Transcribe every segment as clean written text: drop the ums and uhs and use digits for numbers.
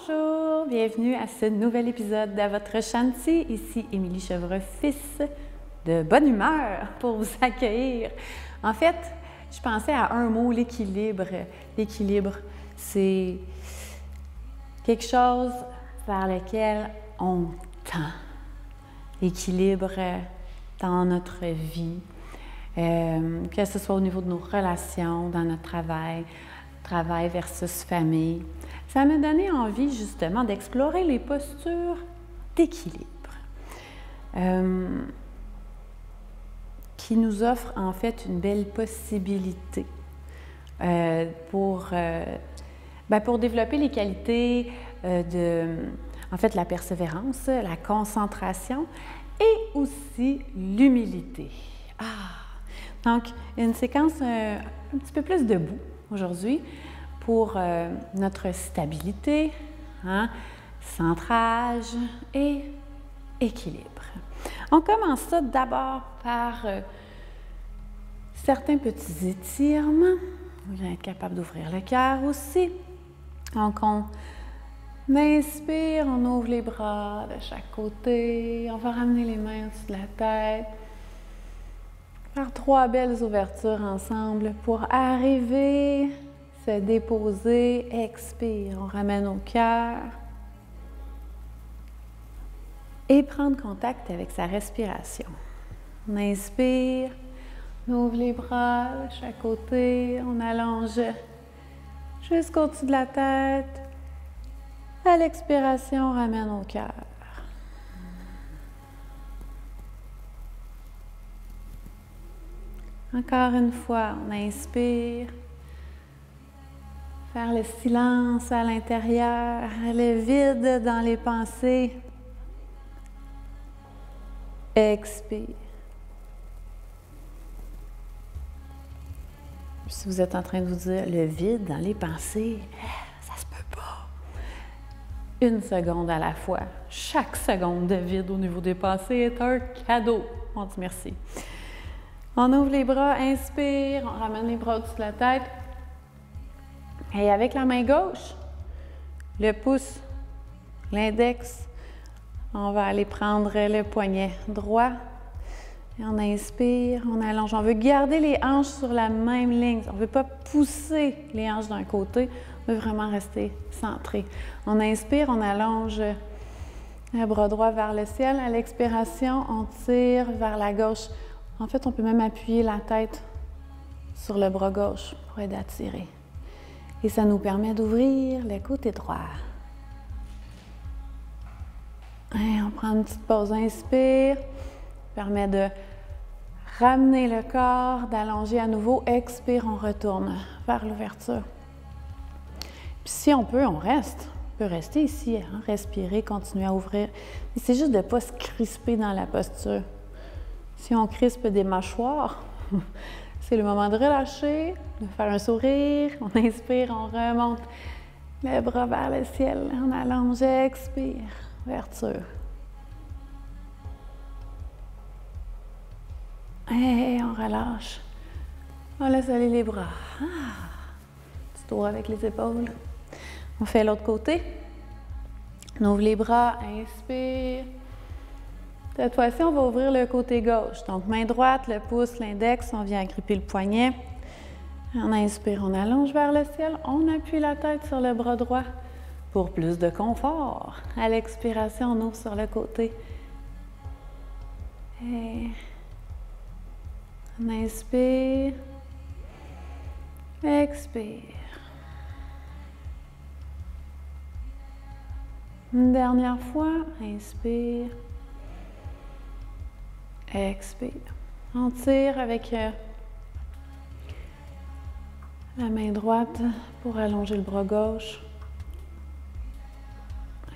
Bonjour, bienvenue à ce nouvel épisode de votre Shanti. Ici Émilie Chevreux-Fils, de bonne humeur pour vous accueillir. En fait, je pensais à un mot, l'équilibre. L'équilibre, c'est quelque chose vers lequel on tend. L'équilibre dans notre vie, que ce soit au niveau de nos relations, dans notre travail versus famille. Ça m'a donné envie justement d'explorer les postures d'équilibre qui nous offrent en fait une belle possibilité pour développer les qualités en fait, la persévérance, la concentration et aussi l'humilité. Donc, une séquence un petit peu plus debout aujourd'hui pour notre stabilité, centrage et équilibre. On commence ça d'abord par certains petits étirements. Vous allez être capable d'ouvrir le cœur aussi. Donc, on inspire, on ouvre les bras de chaque côté. On va ramener les mains au-dessus de la tête. Faire 3 belles ouvertures ensemble pour arriver, se déposer, expire. On ramène au cœur et prendre contact avec sa respiration. On inspire, on ouvre les bras de chaque côté, on allonge jusqu'au-dessus de la tête. À l'expiration, on ramène au cœur. Encore une fois, on inspire. Faire le silence à l'intérieur, le vide dans les pensées. Expire. Si vous êtes en train de vous dire le vide dans les pensées, ça se peut pas. 1 seconde à la fois. Chaque seconde de vide au niveau des pensées est un cadeau. On dit merci. On ouvre les bras, inspire, on ramène les bras au-dessus de la tête. Et avec la main gauche, le pouce, l'index, on va aller prendre le poignet droit. Et on inspire, on allonge. On veut garder les hanches sur la même ligne. On ne veut pas pousser les hanches d'un côté. On veut vraiment rester centré. On inspire, on allonge le bras droit vers le ciel. À l'expiration, on tire vers la gauche. En fait, on peut même appuyer la tête sur le bras gauche pour aider à tirer. Et ça nous permet d'ouvrir le côté droit. Et on prend une petite pause, inspire. Permet de ramener le corps, d'allonger à nouveau. Expire, on retourne vers l'ouverture. Puis si on peut, on reste. On peut rester ici, respirer, continuer à ouvrir. Mais c'est juste de ne pas se crisper dans la posture. Si on crispe des mâchoires, c'est le moment de relâcher, de faire un sourire. On inspire, on remonte les bras vers le ciel. On allonge, expire, ouverture. Et on relâche. On laisse aller les bras. Petit tour avec les épaules. On fait l'autre côté. On ouvre les bras, inspire. Cette fois-ci, on va ouvrir le côté gauche. Donc, main droite, le pouce, l'index, on vient agripper le poignet. On inspire, on allonge vers le ciel. On appuie la tête sur le bras droit pour plus de confort. À l'expiration, on ouvre sur le côté. Et on inspire. Expire. Une dernière fois, inspire. Expire. On tire avec la main droite pour allonger le bras gauche.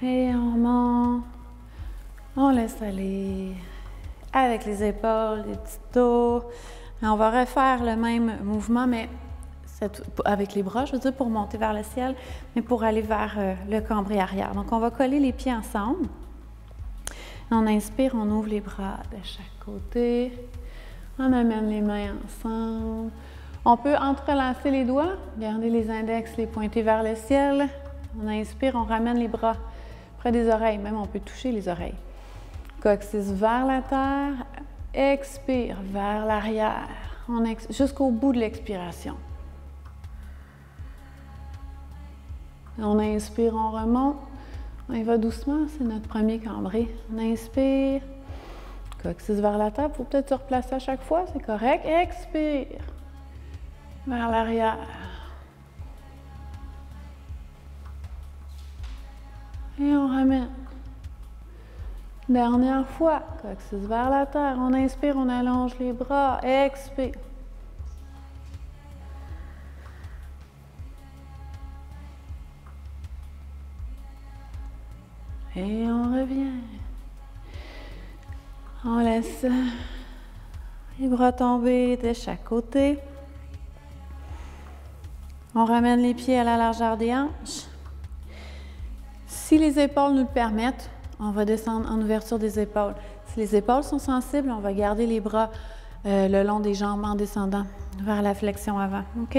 Et on monte. On laisse aller avec les épaules, les petits dos. Et on va refaire le même mouvement, mais avec les bras, je veux dire, pour monter vers le ciel, mais pour aller vers le cambrai arrière. Donc, on va coller les pieds ensemble. On inspire, on ouvre les bras de chaque côté. On amène les mains ensemble. On peut entrelacer les doigts, garder les index, les pointer vers le ciel. On inspire, on ramène les bras près des oreilles. Même on peut toucher les oreilles. Coccyx vers la terre. Expire vers l'arrière. Jusqu'au bout de l'expiration. On inspire, on remonte. On y va doucement, c'est notre premier cambré. On inspire. Coccyx vers la terre. Il faut peut-être se replacer à chaque fois, c'est correct. Expire. Vers l'arrière. Et on ramène. Dernière fois. Coccyx vers la terre. On inspire, on allonge les bras. Expire. Et on revient. On laisse les bras tomber de chaque côté. On ramène les pieds à la largeur des hanches. Si les épaules nous le permettent, on va descendre en ouverture des épaules. Si les épaules sont sensibles, on va garder les bras le long des jambes en descendant vers la flexion avant. OK?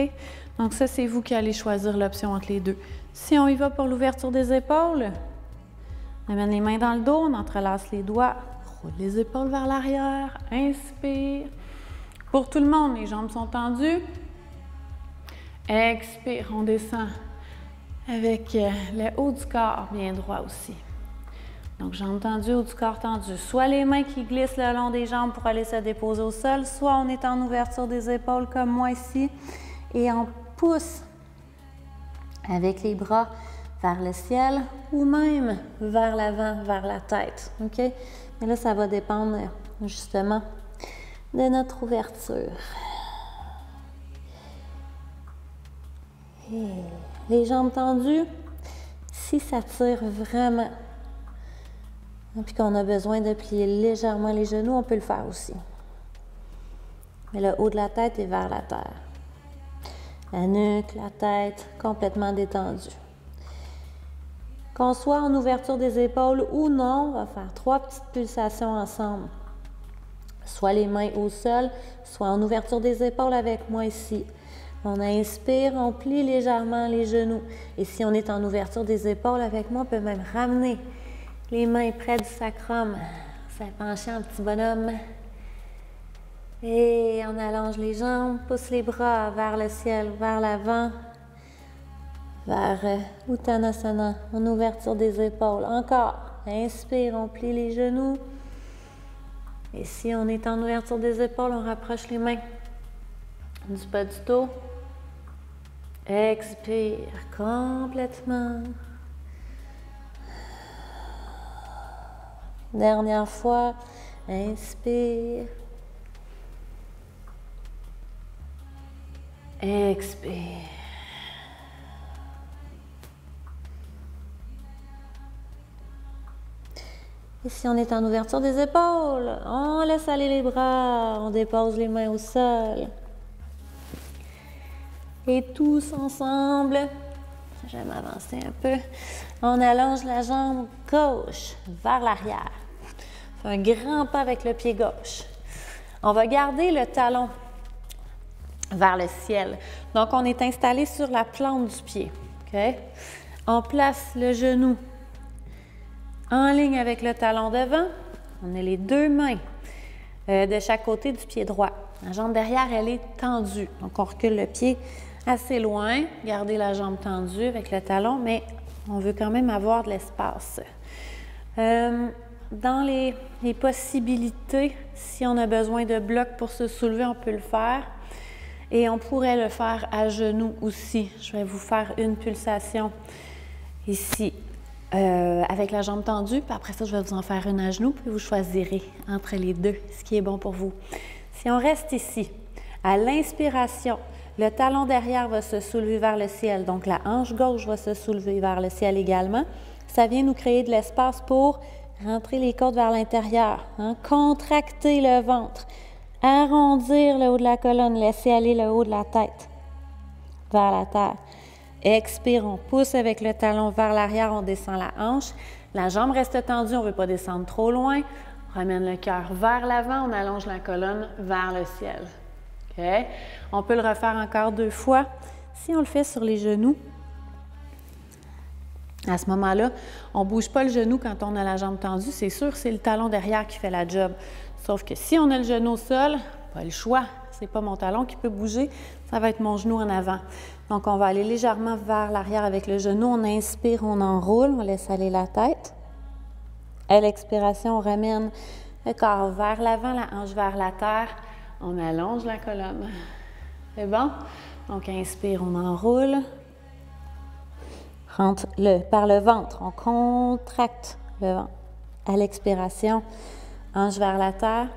Donc ça, c'est vous qui allez choisir l'option entre les deux. Si on y va pour l'ouverture des épaules, on amène les mains dans le dos, on entrelace les doigts, roule les épaules vers l'arrière, inspire. Pour tout le monde, les jambes sont tendues. Expire, on descend avec le haut du corps bien droit aussi. Donc, jambes tendues, haut du corps tendu. Soit les mains qui glissent le long des jambes pour aller se déposer au sol, soit on est en ouverture des épaules comme moi ici et on pousse avec les bras vers le ciel ou même vers l'avant, vers la tête. OK? Mais là, ça va dépendre justement de notre ouverture. Et les jambes tendues, si ça tire vraiment, puis qu'on a besoin de plier légèrement les genoux, on peut le faire aussi. Mais le haut de la tête est vers la terre. La nuque, la tête, complètement détendue. Qu'on soit en ouverture des épaules ou non, on va faire 3 petites pulsations ensemble. Soit les mains au sol, soit en ouverture des épaules avec moi ici. On inspire, on plie légèrement les genoux. Et si on est en ouverture des épaules avec moi, on peut même ramener les mains près du sacrum. Ça penche en petit bonhomme. Et on allonge les jambes, pousse les bras vers le ciel, vers l'avant. Vers Uttanasana, en ouverture des épaules. Encore. Inspire, on plie les genoux. Et si on est en ouverture des épaules, on rapproche les mains du bas du dos. Expire complètement. Dernière fois. Inspire. Expire. Et si on est en ouverture des épaules, on laisse aller les bras, on dépose les mains au sol. Et tous ensemble, je vais m'avancer un peu, on allonge la jambe gauche vers l'arrière. On fait un grand pas avec le pied gauche. On va garder le talon vers le ciel. Donc, on est installé sur la plante du pied. Okay? On place le genou en ligne avec le talon devant. On a les deux mains de chaque côté du pied droit. La jambe derrière, elle est tendue. Donc, on recule le pied assez loin. Gardez la jambe tendue avec le talon, mais on veut quand même avoir de l'espace. Dans les possibilités, si on a besoin de blocs pour se soulever, on peut le faire. Et on pourrait le faire à genoux aussi. Je vais vous faire une pulsation ici avec la jambe tendue. Puis après ça, je vais vous en faire une à genoux. Puis vous choisirez entre les deux ce qui est bon pour vous. Si on reste ici, à l'inspiration, le talon derrière va se soulever vers le ciel. Donc, la hanche gauche va se soulever vers le ciel également. Ça vient nous créer de l'espace pour rentrer les côtes vers l'intérieur, hein? Contracter le ventre. Arrondir le haut de la colonne, laisser aller le haut de la tête vers la terre. Expire, on pousse avec le talon vers l'arrière, on descend la hanche. La jambe reste tendue, on ne veut pas descendre trop loin. On ramène le cœur vers l'avant, on allonge la colonne vers le ciel. Okay? On peut le refaire encore 2 fois. Si on le fait sur les genoux, À ce moment-là, on ne bouge pas le genou quand on a la jambe tendue. C'est sûr, c'est le talon derrière qui fait la job. Sauf que si on a le genou au sol, pas le choix. C'est pas mon talon qui peut bouger, ça va être mon genou en avant. Donc, on va aller légèrement vers l'arrière avec le genou. On inspire, on enroule, on laisse aller la tête. À l'expiration, on ramène le corps vers l'avant, la hanche vers la terre. On allonge la colonne. C'est bon? Donc, inspire, on enroule. Rentre par le ventre, on contracte le ventre. À l'expiration, hanche vers la terre,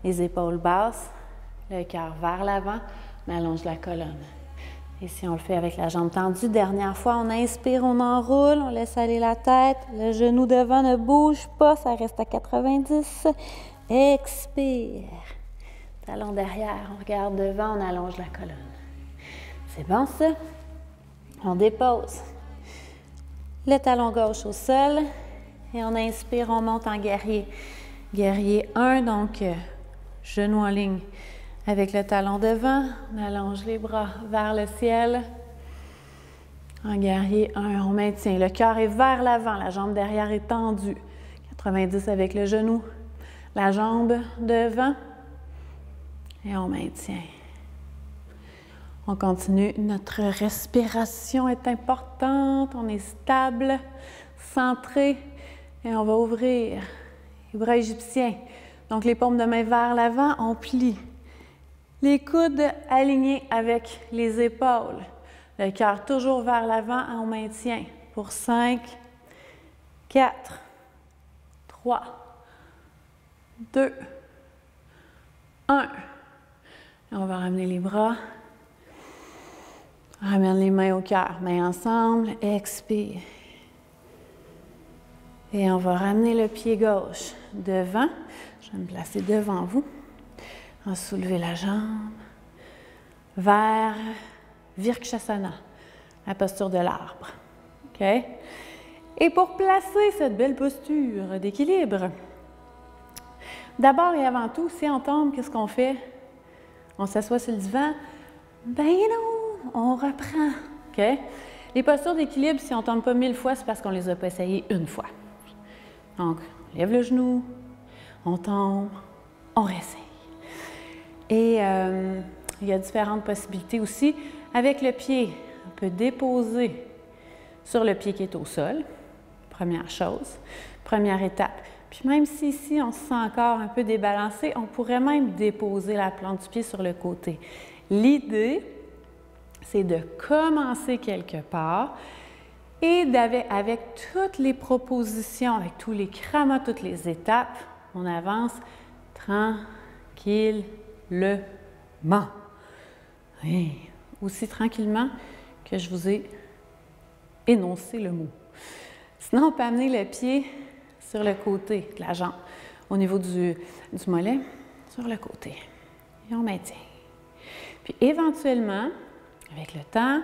les épaules basses, le cœur vers l'avant, on allonge la colonne. Et si on le fait avec la jambe tendue, dernière fois, on inspire, on enroule, on laisse aller la tête, le genou devant ne bouge pas, ça reste à 90. Expire. Talon derrière, on regarde devant, on allonge la colonne. C'est bon ça? On dépose. Le talon gauche au sol et on inspire, on monte en guerrier. Guerrier 1, donc genou en ligne avec le talon devant. On allonge les bras vers le ciel. En guerrier 1, on maintient. Le cœur est vers l'avant, la jambe derrière est tendue. 90 avec le genou, la jambe devant et on maintient. On continue. Notre respiration est importante. On est stable, centré et on va ouvrir les bras égyptiens. Donc, les paumes de main vers l'avant, on plie. Les coudes alignés avec les épaules. Le cœur toujours vers l'avant, on maintient. Pour 5, 4, 3, 2, 1. Et on va ramener les bras. Ramène les mains au cœur. Mains ensemble. Expire. Et on va ramener le pied gauche devant. Je vais me placer devant vous. On va soulever la jambe vers Virksasana, la posture de l'arbre. OK? Et pour placer cette belle posture d'équilibre, d'abord et avant tout, si on tombe, qu'est-ce qu'on fait? On s'assoit sur le divan? Ben non, on reprend. OK? Les postures d'équilibre, si on ne tombe pas 1000 fois, c'est parce qu'on ne les a pas essayées une fois. Donc, on lève le genou, on tombe, on réessaye. Et il y a différentes possibilités aussi. Avec le pied, on peut déposer sur le pied qui est au sol. Première chose, première étape. Puis même si ici, on se sent encore un peu débalancé, on pourrait même déposer la plante du pied sur le côté. L'idée, c'est de commencer quelque part et avec toutes les propositions, avec tous les cramas, toutes les étapes, on avance tranquillement. Oui. Aussi tranquillement que je vous ai énoncé le mot. Sinon, on peut amener le pied sur le côté de la jambe, au niveau du mollet, sur le côté. Et on maintient. Puis éventuellement, avec le temps,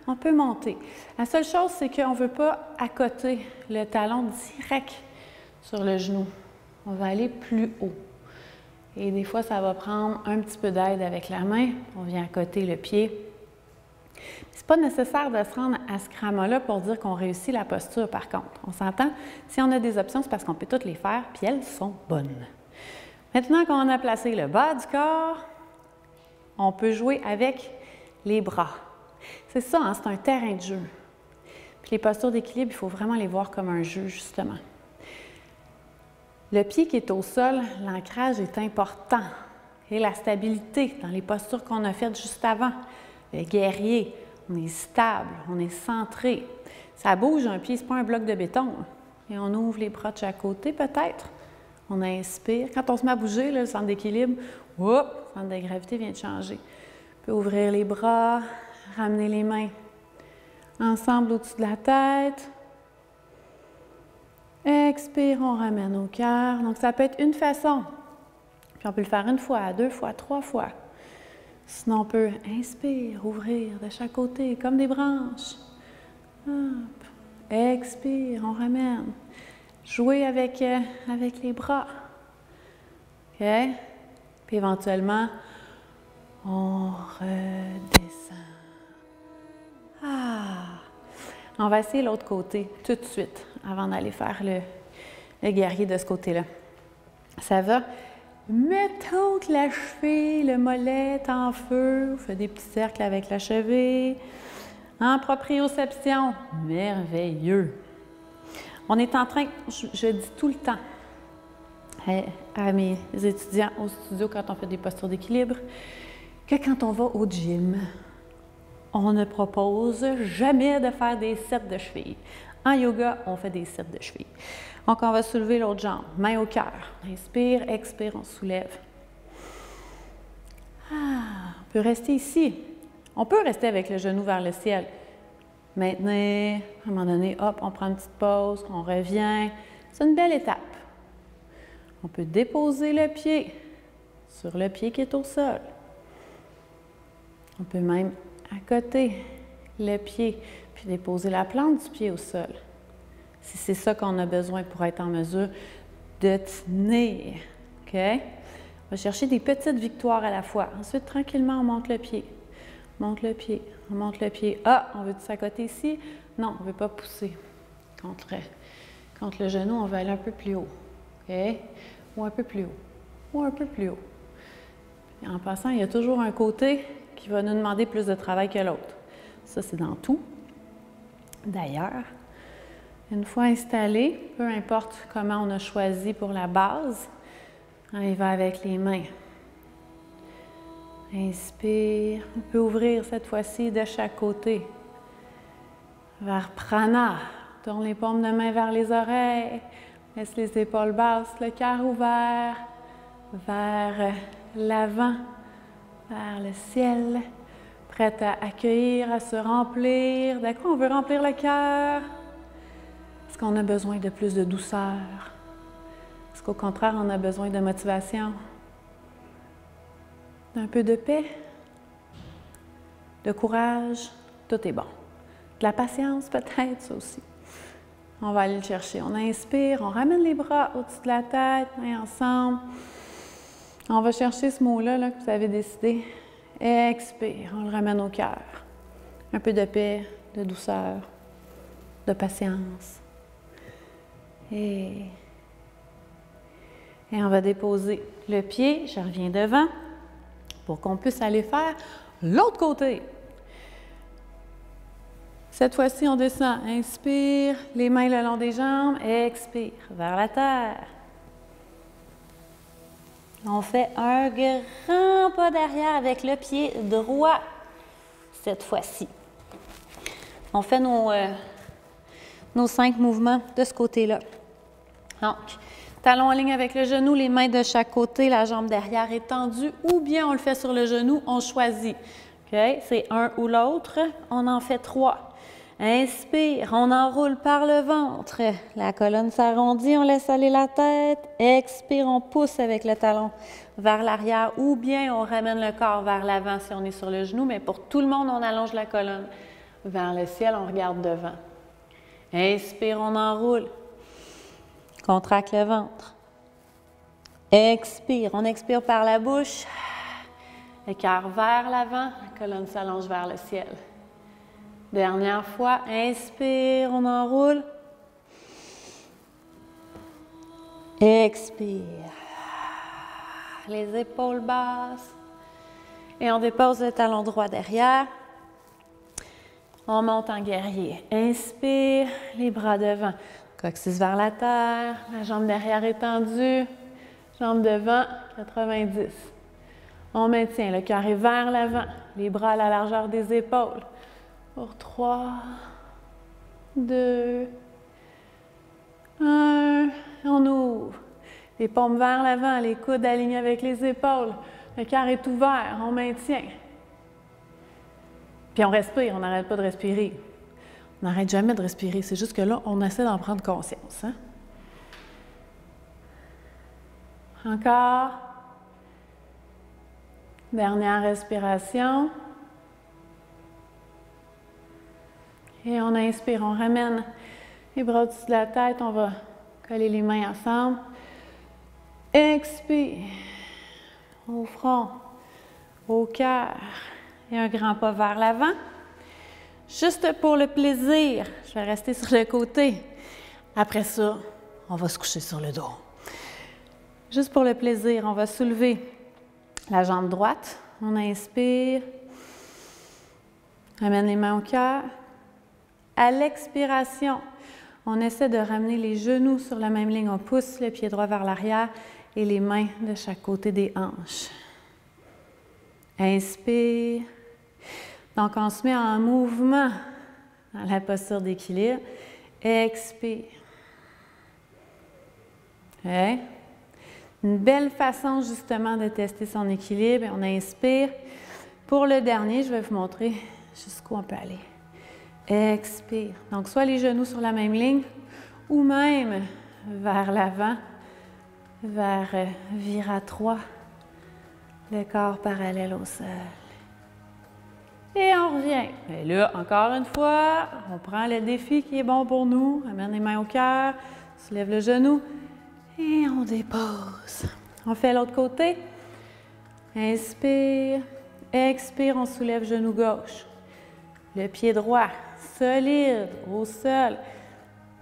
on peut monter. La seule chose, c'est qu'on ne veut pas accoter le talon direct sur le genou. On va aller plus haut. Et des fois, ça va prendre un petit peu d'aide avec la main. On vient accoter le pied. Ce n'est pas nécessaire de se rendre à ce cramas-là pour dire qu'on réussit la posture, par contre. On s'entend? Si on a des options, c'est parce qu'on peut toutes les faire, puis elles sont bonnes. Maintenant qu'on a placé le bas du corps, on peut jouer avec les bras. C'est ça, hein? C'est un terrain de jeu. Puis les postures d'équilibre, il faut vraiment les voir comme un jeu, justement. Le pied qui est au sol, l'ancrage est important. Et la stabilité dans les postures qu'on a faites juste avant. Le guerrier, on est stable, on est centré. Ça bouge un pied, ce n'est pas un bloc de béton. Et on ouvre les bras de chaque côté, peut-être. On inspire. Quand on se met à bouger, là, le centre d'équilibre, le centre de gravité vient de changer. On peut ouvrir les bras, ramener les mains ensemble au-dessus de la tête. Expire, on ramène au cœur. Donc, ça peut être une façon. Puis on peut le faire une fois, 2 fois, 3 fois. Sinon, on peut inspire, ouvrir de chaque côté, comme des branches. Hop. Expire, on ramène. Jouer avec les bras. OK? Puis éventuellement, on redescend. Ah! On va essayer l'autre côté tout de suite avant d'aller faire le guerrier de ce côté-là. Ça va? Mettons que la cheville, le mollet est en feu. On fait des petits cercles avec la cheville. En proprioception. Merveilleux. On est en train, je dis tout le temps à mes étudiants au studio quand on fait des postures d'équilibre, que quand on va au gym, on ne propose jamais de faire des sets de chevilles. En yoga, on fait des sets de chevilles. Donc, on va soulever l'autre jambe, main au cœur. Inspire, expire, on soulève. On peut rester ici. On peut rester avec le genou vers le ciel. Maintenir, à un moment donné, hop, on prend une petite pause, on revient. C'est une belle étape. On peut déposer le pied sur le pied qui est au sol. On peut même accoter le pied, puis déposer la plante du pied au sol. Si c'est ça qu'on a besoin pour être en mesure de tenir. OK? On va chercher des petites victoires à la fois. Ensuite, tranquillement, on monte le pied. Monte le pied. On monte le pied. Ah, on veut s'accoter ici? Non, on ne veut pas pousser contre le genou. On veut aller un peu plus haut. OK? Ou un peu plus haut. Ou un peu plus haut. Et en passant, il y a toujours un côté qui va nous demander plus de travail que l'autre. Ça, c'est dans tout. D'ailleurs, une fois installé, peu importe comment on a choisi pour la base, on y va avec les mains. Inspire. On peut ouvrir cette fois-ci de chaque côté. Vers Prana. Tourne les paumes de main vers les oreilles. Laisse les épaules basses, le cœur ouvert. Vers l'avant, vers le ciel. Prête à accueillir, à se remplir. D'un coup, on veut remplir le cœur. Est-ce qu'on a besoin de plus de douceur? Est-ce qu'au contraire, on a besoin de motivation? D'un peu de paix? De courage? Tout est bon. De la patience, peut-être, ça aussi. On va aller le chercher. On inspire, on ramène les bras au-dessus de la tête, mains ensemble. On va chercher ce mot-là là, que vous avez décidé. Expire, on le ramène au cœur. Un peu de paix, de douceur, de patience. Et on va déposer le pied, je reviens devant, pour qu'on puisse aller faire l'autre côté. Cette fois-ci, on descend. Inspire, les mains le long des jambes. Expire, vers la terre. On fait un grand pas derrière avec le pied droit cette fois-ci. On fait nos 5 mouvements de ce côté-là. Donc, talon en ligne avec le genou, les mains de chaque côté, la jambe derrière est tendue, ou bien on le fait sur le genou, on choisit. Okay? C'est un ou l'autre. On en fait 3. Inspire, on enroule par le ventre. La colonne s'arrondit, on laisse aller la tête. Expire, on pousse avec le talon vers l'arrière ou bien on ramène le corps vers l'avant si on est sur le genou. Mais pour tout le monde, on allonge la colonne vers le ciel, on regarde devant. Inspire, on enroule. Contracte le ventre. Expire, on expire par la bouche. Le cœur vers l'avant, la colonne s'allonge vers le ciel. Dernière fois, inspire, on enroule. Expire. Les épaules basses. Et on dépose le talon droit derrière. On monte en guerrier. Inspire, les bras devant. Coccyx vers la terre. La jambe derrière est tendue. Jambe devant, 90. On maintient, le cœur est vers l'avant. Les bras à la largeur des épaules. Pour 3, 2, 1. On ouvre. Les paumes vers l'avant, les coudes alignés avec les épaules. Le cœur est ouvert, on maintient. Puis on respire, on n'arrête pas de respirer. On n'arrête jamais de respirer, c'est juste que là, on essaie d'en prendre conscience. Hein? Encore. Dernière respiration. Et on inspire, on ramène les bras au-dessus de la tête, on va coller les mains ensemble. Expire, au front, au cœur et un grand pas vers l'avant. Juste pour le plaisir, je vais rester sur le côté. Après ça, on va se coucher sur le dos. Juste pour le plaisir, on va soulever la jambe droite. On inspire. Ramène les mains au cœur. À l'expiration, on essaie de ramener les genoux sur la même ligne. On pousse le pied droit vers l'arrière et les mains de chaque côté des hanches. Inspire. Donc, on se met en mouvement dans la posture d'équilibre. Expire. Okay. Une belle façon, justement, de tester son équilibre. On inspire. Pour le dernier, je vais vous montrer jusqu'où on peut aller. Expire. Donc, soit les genoux sur la même ligne ou même vers l'avant, vers viratoire, le corps parallèle au sol. Et on revient. Et là, encore une fois, on prend le défi qui est bon pour nous. Amène les mains au cœur, soulève le genou et on dépose. On fait l'autre côté. Inspire, expire, on soulève genou gauche. Le pied droit, solide, au sol.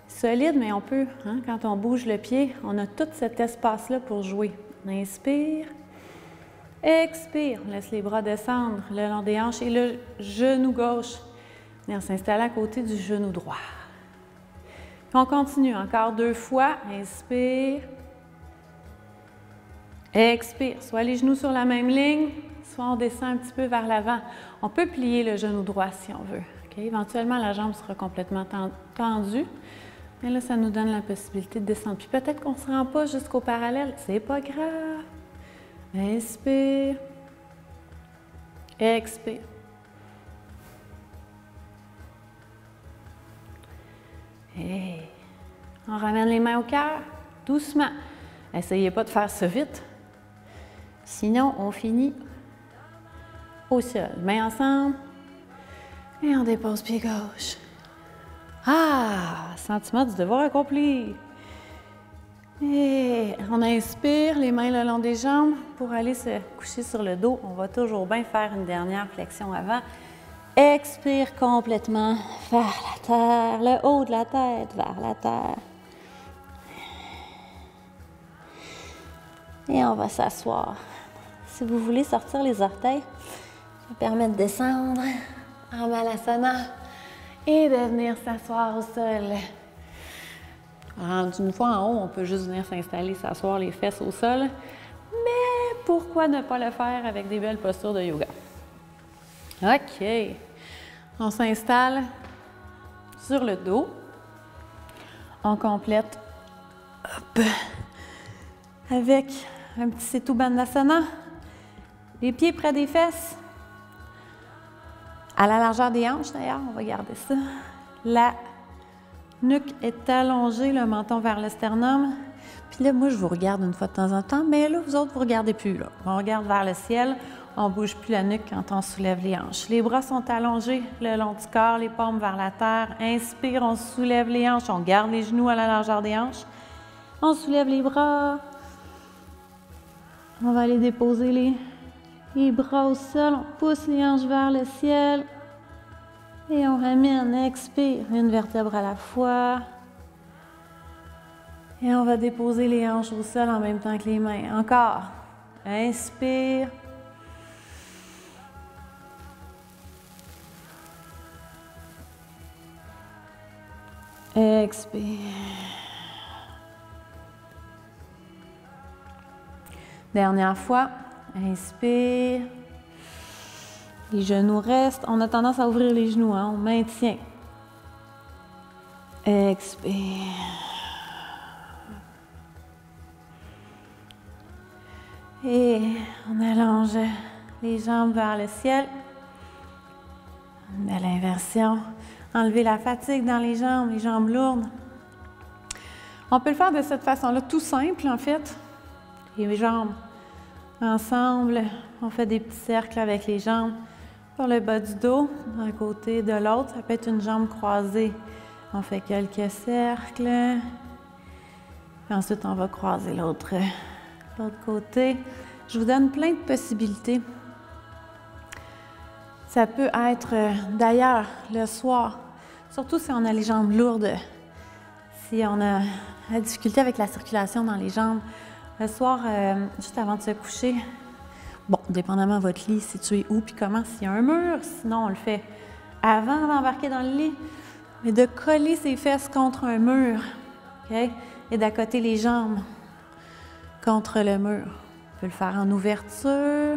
Solide, mais on peut, quand on bouge le pied, on a tout cet espace-là pour jouer. Inspire. Expire, on laisse les bras descendre le long des hanches et le genou gauche venir s'installer à côté du genou droit. Puis on continue encore 2 fois. Inspire. Expire. Soit les genoux sur la même ligne, soit on descend un petit peu vers l'avant. On peut plier le genou droit si on veut. Okay? Éventuellement, la jambe sera complètement tendue. Mais là, ça nous donne la possibilité de descendre. Puis peut-être qu'on ne se rend pas jusqu'au parallèle. C'est pas grave. Inspire. Expire. Et on ramène les mains au cœur, doucement. Essayez pas de faire ça vite. Sinon, on finit au sol. Mains ensemble. Et on dépose pied gauche. Ah! Sentiment du devoir accompli. Et on inspire, les mains le long des jambes pour aller se coucher sur le dos. On va toujours bien faire une dernière flexion avant. Expire complètement vers la terre, le haut de la tête vers la terre. Et on va s'asseoir. Si vous voulez sortir les orteils, ça va permettre de descendre en Malasana et de venir s'asseoir au sol. Une fois en haut, on peut juste venir s'installer, s'asseoir les fesses au sol. Mais pourquoi ne pas le faire avec des belles postures de yoga? OK. On s'installe sur le dos. On complète avec un petit Setu Bandhasana. Les pieds près des fesses. À la largeur des hanches, d'ailleurs, on va garder ça. La nuque est allongée, le menton vers le sternum. Puis là, moi, je vous regarde une fois de temps en temps, mais là, vous autres, vous ne regardez plus. Là. On regarde vers le ciel, on ne bouge plus la nuque quand on soulève les hanches. Les bras sont allongés le long du corps, les paumes vers la terre. Inspire, on soulève les hanches, on garde les genoux à la largeur des hanches. On soulève les bras. On va aller déposer les bras au sol, on pousse les hanches vers le ciel. Et on ramène, expire, une vertèbre à la fois. Et on va déposer les hanches au sol en même temps que les mains. Encore. Inspire. Expire. Dernière fois. Inspire. Les genoux restent. On a tendance à ouvrir les genoux, on maintient. Expire. Et on allonge les jambes vers le ciel. Une belle inversion. Enlever la fatigue dans les jambes lourdes. On peut le faire de cette façon-là, tout simple en fait. Les jambes ensemble. On fait des petits cercles avec les jambes. Pour le bas du dos, d'un côté, de l'autre, ça peut être une jambe croisée. On fait quelques cercles. Puis ensuite, on va croiser l'autre côté. Je vous donne plein de possibilités. Ça peut être d'ailleurs le soir, surtout si on a les jambes lourdes, si on a la difficulté avec la circulation dans les jambes. Le soir, juste avant de se coucher, bon, dépendamment de votre lit, situé où puis comment, s'il y a un mur, sinon on le fait avant d'embarquer dans le lit, mais de coller ses fesses contre un mur, OK? Et d'accoter les jambes contre le mur. On peut le faire en ouverture,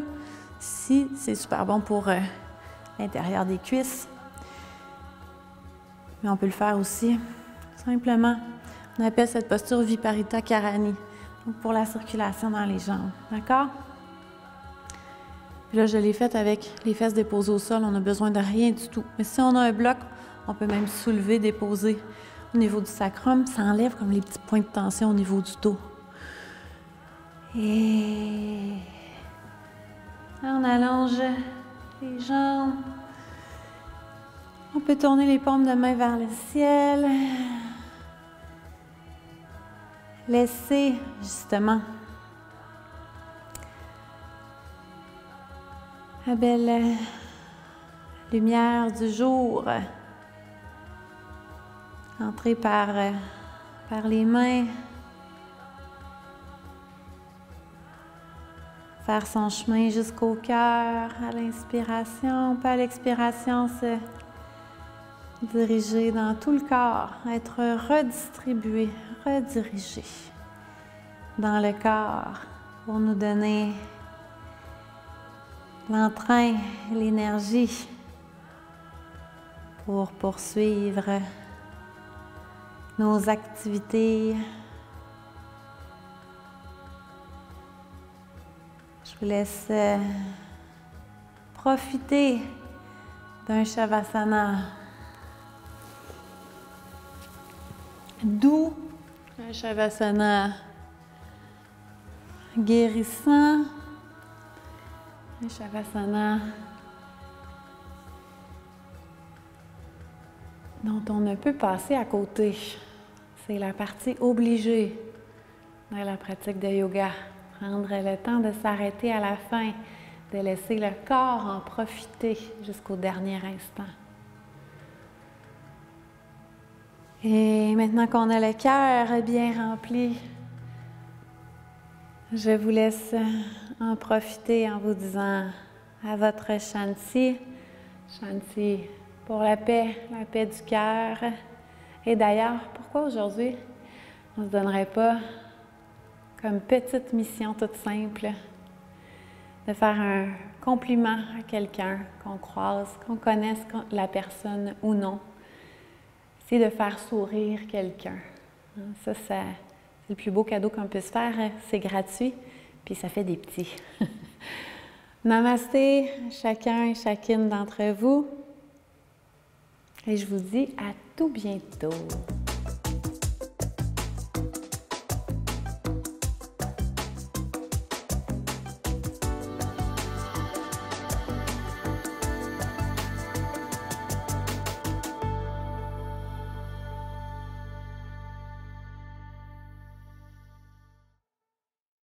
ici, c'est super bon pour l'intérieur des cuisses. Mais on peut le faire aussi simplement, on appelle cette posture Viparita Karani, donc pour la circulation dans les jambes, d'accord? Puis là, je l'ai faite avec les fesses déposées au sol, on n'a besoin de rien du tout. Mais si on a un bloc, on peut même soulever, déposer au niveau du sacrum, ça enlève comme les petits points de tension au niveau du dos. Et on allonge les jambes. On peut tourner les paumes de main vers le ciel. Laissez justement la belle lumière du jour entrer par les mains, faire son chemin jusqu'au cœur à l'inspiration, puis à l'expiration se diriger dans tout le corps, être redistribué, redirigé dans le corps pour nous donner l'entrain, l'énergie pour poursuivre nos activités. Je vous laisse profiter d'un Shavasana doux, un Shavasana guérissant, un Shavasana dont on ne peut passer à côté. C'est la partie obligée de la pratique de yoga. Prendre le temps de s'arrêter à la fin, de laisser le corps en profiter jusqu'au dernier instant. Et maintenant qu'on a le cœur bien rempli, je vous laisse en profiter en vous disant à votre Shanti, Shanti pour la paix du cœur. Et d'ailleurs, pourquoi aujourd'hui on ne se donnerait pas comme petite mission toute simple de faire un compliment à quelqu'un qu'on croise, qu'on connaisse la personne ou non. C'est de faire sourire quelqu'un. Ça, c'est le plus beau cadeau qu'on puisse faire. C'est gratuit, puis ça fait des petits. Namasté, chacun et chacune d'entre vous. Et je vous dis à tout bientôt.